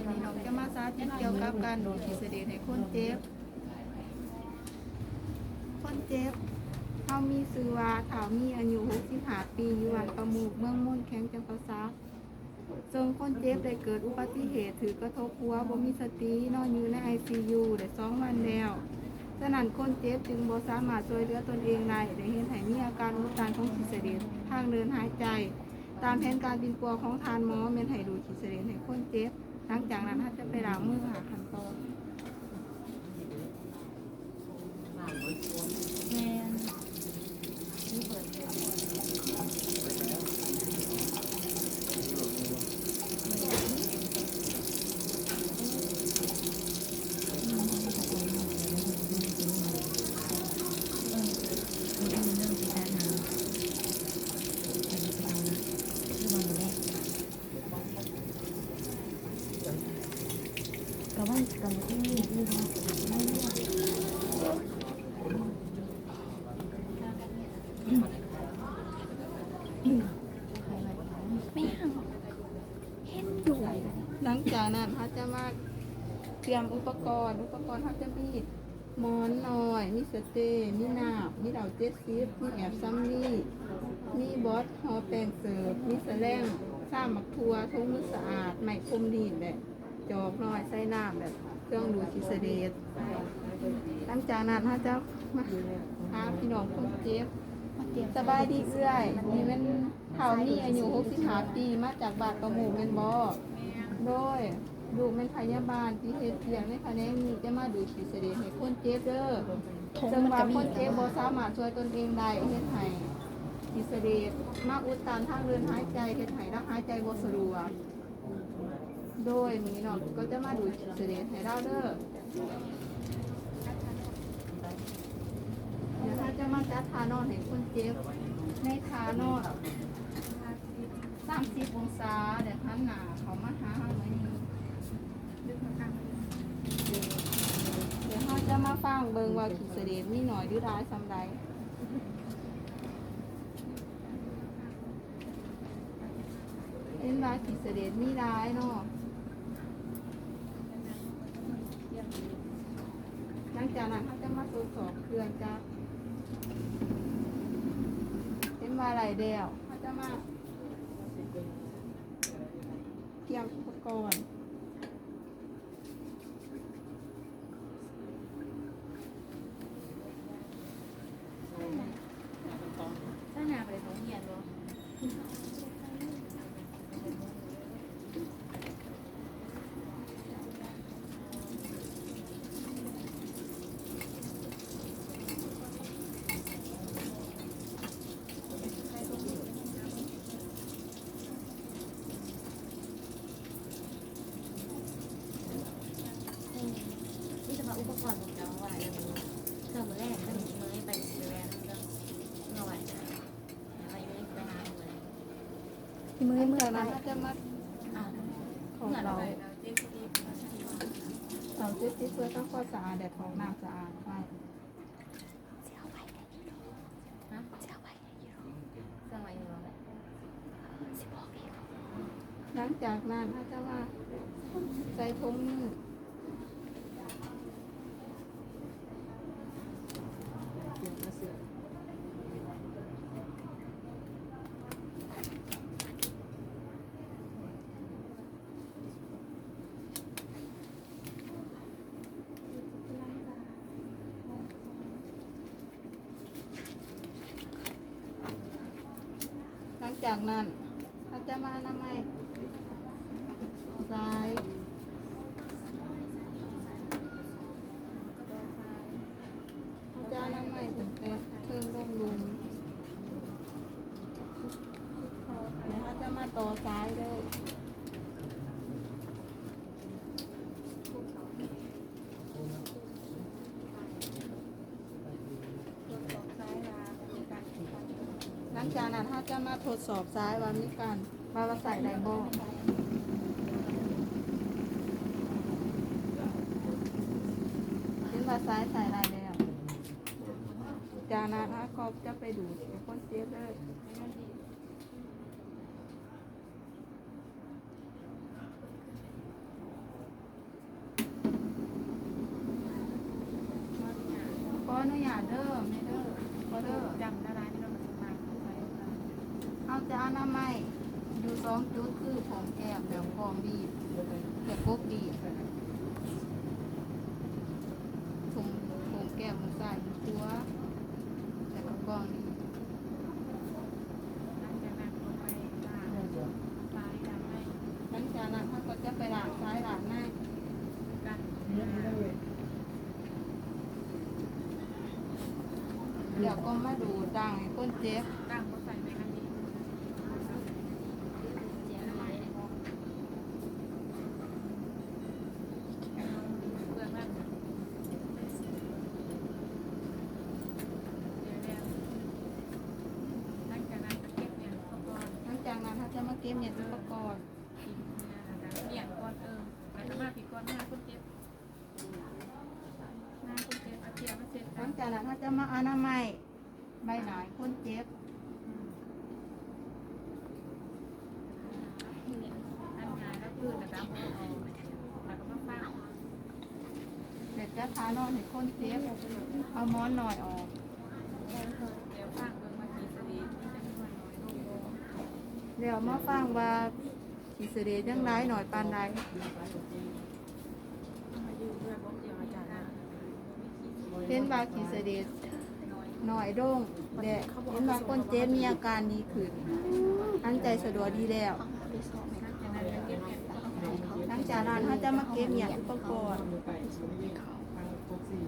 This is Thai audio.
นี้น้องจะมาสาธิตเกี่ยวกับการดูดขีดเสลดให้คนเจ็บเขามีชื่อว่าเฒ่ามีอายุ65 ปีอยู่บ้านประมุกเมืองม่นแข้งจังหวัดซักซึ่งคนเจ็บได้เกิดอุบัติเหตุถือกระทบหัวบ่มีสตินอนอยู่ใน ICU ได้2 วันแล้วฉะนั้นคนเจ็บจึงบ่สามารถช่วยเหลือตนเองได้เห็นให้มีอาการอุดตันของขีดเสลดทางเดินหายใจตามแผนการบินปัวของทานหมอแม่นให้ดูดขีดเสลดให้คนเจ็บหลังจากนั้นถ้าจะไปล้างมือหาขั้นตอนแม่ก็ว่ากับที่นี่ที่เขาไม่เอาเห็นอยู่ หลังจากนั้นเขาจะมาเตรียมอุปกรณ์เขาจะมีหมอนน้อยมีสเตย์มีน้ำมีเหล่า70มีแอบซัมมี่มีบอสฮอแปรงเสิร์ฟมีแสลงซ้ำหมักทัวทุ่งมือสะอาดไม้คมดีนแบบจอกน้อยใส่น้ำแบบเครื่องดูดขีดเสลดหลังจากนั้นเขาจะมาหาพี่น้องคนเจ็บสบายดีเอื้อยนี่เป็นเฒ่ามีอายุ65 ปีมาจากบาดประมูกเงินบ่โดยดูเป็นพยาบาลที่เฮ็ดเพียงในแผนกนี้จะมาดูขีดเสลดให้คนเจ็บเด้อซึ่งว่าคนเจ็บบ่สามารถช่วยตนเองได้เฮ็ดให้ขีดเสลดมาอุดตันทางเดินหายใจเฮ็ดให้เราหายใจบ่สะดวกโดยนี้เนาะก็จะมาดูขีดเสลดให้เราเด้อเดี๋ยวถ้าจะมาจัดทานอนให้คนเจ็บในทานอน30 องศาเดี๋ยวหันหน้าเขามาหาเราหน่อยนึงเดี๋ยวเขาจะมาฟังเบิ่งว่าขีดเสลดมีหน่อยหรือร้ายสำใดเห็นว่าขีดเสลดมีร้ายเนาะหลังจากนั้นเขาจะมาตรวจสอบเครื่องจักรเห็นว่าอะไรเดียวเขาจะมาเตรียมอุปกรณ์ถ้าหนาไปของเหียนบ่นี่จะมาอุปกรณ์ของเราว่าอย่างนี้เครื่องมือแรกถ้ามีมือไปแรกเรื่องเอาไว้นะไปไม่ไปหาเลย มือจากนั้นเขาจะมา อ่า ของเราเราเช็ดเพื่อทำความสะอาดแดดของน้ำสะอาดไป ฮะสมัยอยู่แล้วแหละ หลังจากนั้นเขาจะมาใส่ถุงมือหลังจากนั้นเขาจะมาทำไมซ้ายเขาจะทำไมถึงเป็นเครื่องร่มลุมแล้วเขาจะมาต่อซ้ายเลยหลังจากนั้นเขาจะมาทดสอบซ้ายว่ามีการว่าเราใส่ไดโบเห็นว่าซ้ายใส่ได้แล้วจากนั้นเขาจะไปดูดคนเจ็บเลย ห อนุญาตเด้อแม่เด้อขอเด้อ จำได้ร้านที่เรามาใส่ เอาจะอนามัยดู2จุดคือผมแก้มแล้วกองบีบแต่กกบีบผมแก้มมันใส่ตัวแต่ก็กองนี้ หลังจากนั้นลงไปล้างซ้ายดำให้ หลังจากนั้นเขาก็จะไปล้างซ้ายล้างหน้า กัน เดี๋ยวก็มาดูดังให้คนเจ็บ ตั้งก็ใส่ในอันนี้ เสียอะไร เปลือกนั่นเดี๋ยวหลังจากนั้นก็เก็บเนี่ยเขาก็ หลังจากนั้นเขาจะมาเก็บเม็ดอุปกรณ์ เนี่ยก่อนแล้วมาผีก่อนหน้าคนเจ็บหน้าคนเจ็บอาเจียมาเสร็จ หลังจากนั้นเขาจะมาอนามัยใบหนาให้คนเจ็บ อันงานแล้วพื้นแล้วก็เอาแล้วก็มาฟัง เด็กจะทานอนให้คนเจ็บเอาหมอนหน่อยออก เดี๋ยวฟังเบิ่งมากี่สลีที่จะน้อยน้อยลง เดี๋ยวมาฟังว่าขีเสเดจังไรหน่อยปานใด มาอยู่เพื่อนบอกเดียวอาจารย์นะ เห็นว่าขีเสเดหน่อยโด่งแดดเห็นว่าคนเจ็บมีอาการดีขึ้นอันใจสะดวกดีแล้ว หลังจากนั้นก็เก็บเห็ด หลังจากนั้นเขาจะมาเก็บอย่างอุปกรณ์ ไปสวัสดีครับทางพวกสี่